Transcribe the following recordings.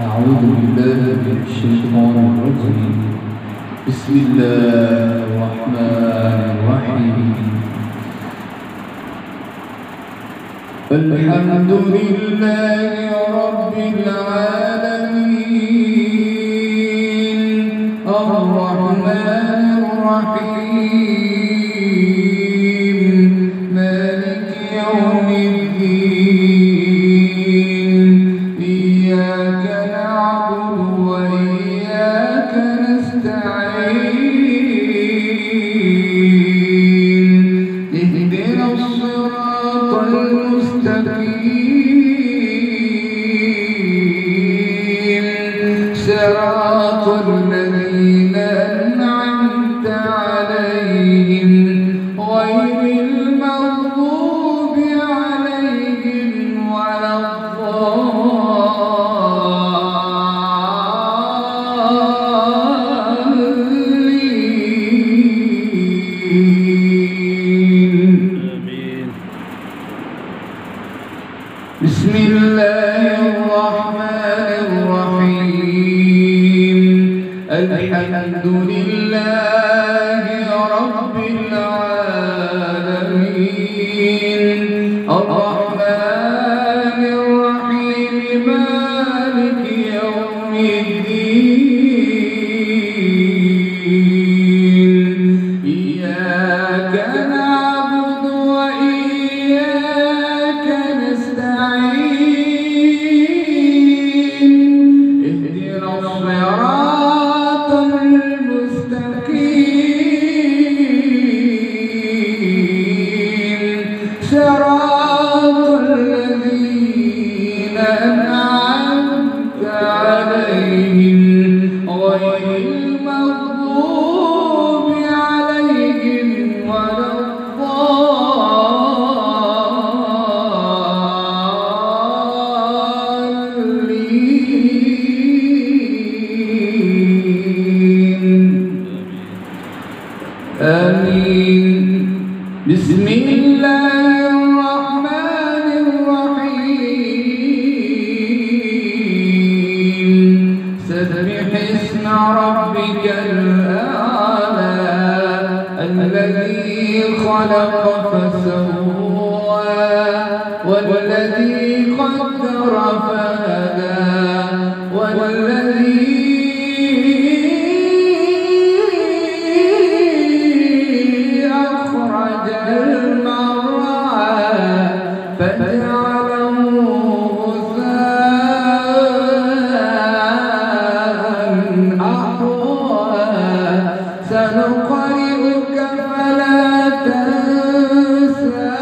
أعوذ بالله من الشيطان الرجيم. بسم الله الرحمن الرحيم. الحمد لله رب العالمين الرحمن الرحيم مالك يوم الدين إياك نعبد وإياك نستعين اهدنا الصراط المستقيم صراط الذين أنعمت عليهم غير المغضوب عليهم ولا الضالين. بسم الله الرحمن الرحيم. الحمد لله رب العالمين الرحمن الرحيم مالك يوم الدين إياك نعبد وإياك نستعين اهدنا الصراط المستقيم صراط الذين أنعمت عليهم غير المغضوب عليهم ولا الضالين. آمين. بسم الله الرحمن الرحيم. سبح اسم ربك الأعلى الذي خلق فسوى والذي قدر فهدى والذي أخرج المرعى فجعله غثاء أحوى سنقرئك فلا تنسى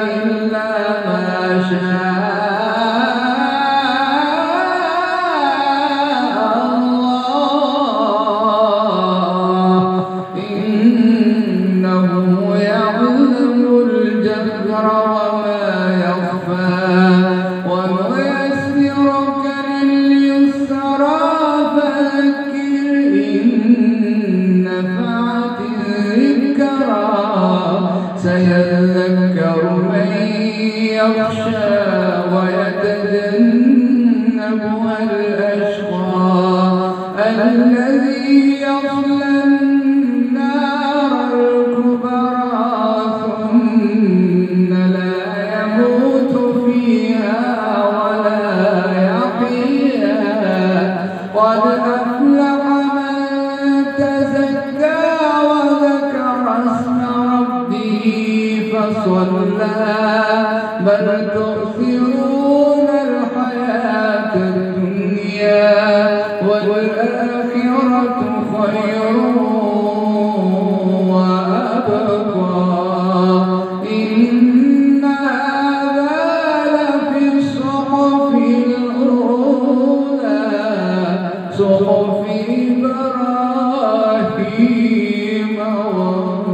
إلا ما شاء الله إنه يعلم الجهر وما يخفى ونيسرك لليسرى فذكر إن نفعت الذكرى سيذكر من يخشى ويتجنبها الأشقى الذي يصلى النار الكبرى ثم لا يموت فيها ولا يحيا قد أفلح من تزكى وذكر اسم ربه فصلى بل تؤثرون الحياة الدنيا والآخرة خير وأبقى إن هذا لفي الصحف الأولى صحف إبراهيم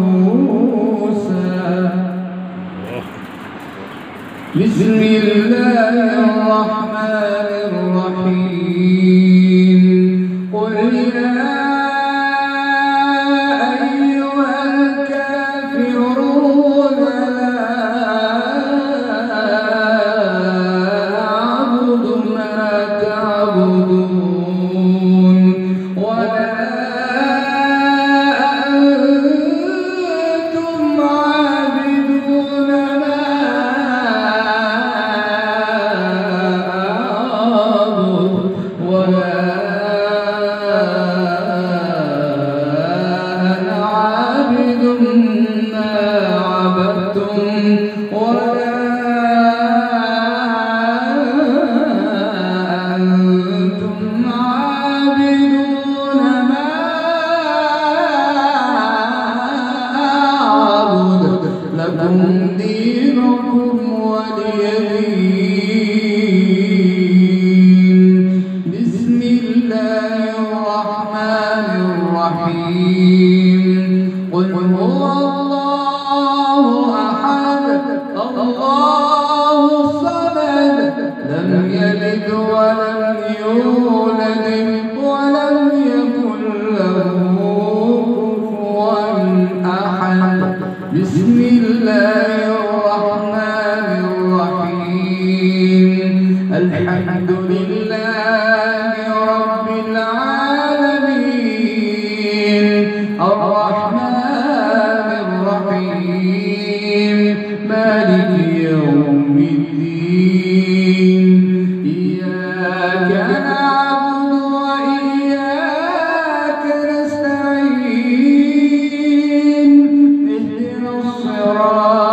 وموسى. بسم الله الرحمن الرحيم. قل يا أيها الكافرون لا لكم دينكم ولي دين. بسم الله الرحمن الرحيم. قل هو الله أحد الله الصمد لم يلد ولم يولد ولم يكن له كفوا أحد. بسم الله الرحمن الرحيم. الحمد لله رب العالمين الرحمن الرحيم مالك يوم الدين. إياك نعبد وإياك نستعين. اهدنا الصراط